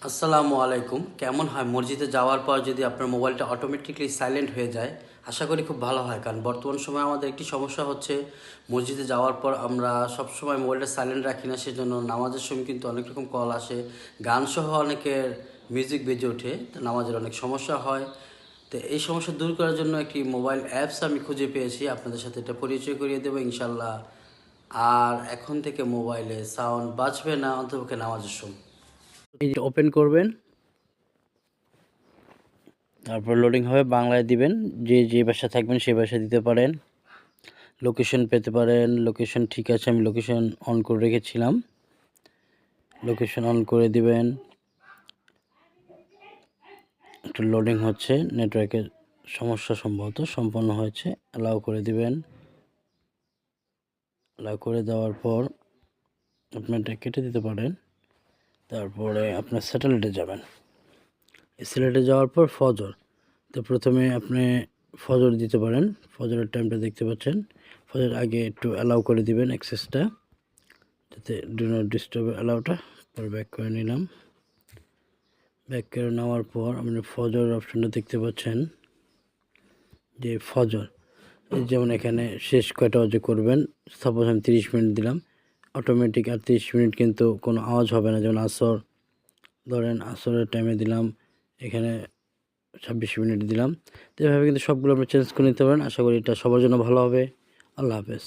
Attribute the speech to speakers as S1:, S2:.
S1: আসসালামু আলাইকুম। কেমন হয় মসজিদে যাওয়ার পর যদি আপনার মোবাইলটা অটোমেটিকলি সাইলেন্ট হয়ে যায়? আশা করি খুব ভালো হয়, কারণ বর্তমান সময়ে আমাদের একটি সমস্যা হচ্ছে মসজিদে যাওয়ার পর আমরা সবসময় মোবাইলটা সাইলেন্ট রাখি না, সেজন্য নামাজের সময় কিন্তু অনেক রকম কল আসে, গানসহ অনেকের মিউজিক বেজে ওঠে, তো নামাজের অনেক সমস্যা হয়। তো এই সমস্যা দূর করার জন্য একটি মোবাইল অ্যাপস আমি খুঁজে পেয়েছি, আপনাদের সাথে এটা পরিচয় করিয়ে দেবো ইনশাল্লাহ। আর এখন থেকে মোবাইলে সাউন্ড বাজবে না অন্তপক্ষে নামাজের সময়। এই যে ওপেন করবেন, তারপর লোডিং হবে, বাংলায় দিবেন, যে ভাষা থাকবেন সেই ভাষা দিতে পারেন। লোকেশন পেতে পারেন, লোকেশন ঠিক আছে, আমি লোকেশন অন করে রেখেছিলাম, লোকেশন অন করে দিবেন। একটু লোডিং হচ্ছে, নেটওয়ার্কের সমস্যা সম্ভবত সম্পন্ন হয়েছে, অ্যালাউ করে দিবেন। অ্যালাউ করে দেওয়ার পর আপনি এটা কেটে দিতে পারেন। তারপরে আপনার স্যাটেলাইটে যাবেন, স্যাটেলাইটে যাওয়ার পর ফজর, তো প্রথমে আপনি ফজর দিতে পারেন। ফজরের টাইমটা দেখতে পাচ্ছেন, ফজর আগে একটু অ্যালাউ করে দিবেন অ্যাক্সেসটা, যাতে ডু নট ডিস্টার্ব অ্যালাউটা। পরে ব্যাক করে নিলাম। ব্যাক করে নেওয়ার পর আপনি ফজর অপশানটা দেখতে পাচ্ছেন, যে ফজর, যেমন এখানে শেষ কয়টা অজে করবেন, সাপোজ আমি 30 মিনিট দিলাম, অটোমেটিক আর 30 মিনিট কিন্তু কোনো আওয়াজ হবে না। যেমন আসর, ধরেন আসরের টাইমে দিলাম, এখানে 26 মিনিট দিলাম। তো এভাবে কিন্তু সবগুলো আপনি চেঞ্জ করে নিতে পারেন। আশা করি এটা সবার জন্য ভালো হবে। আল্লাহ হাফেজ।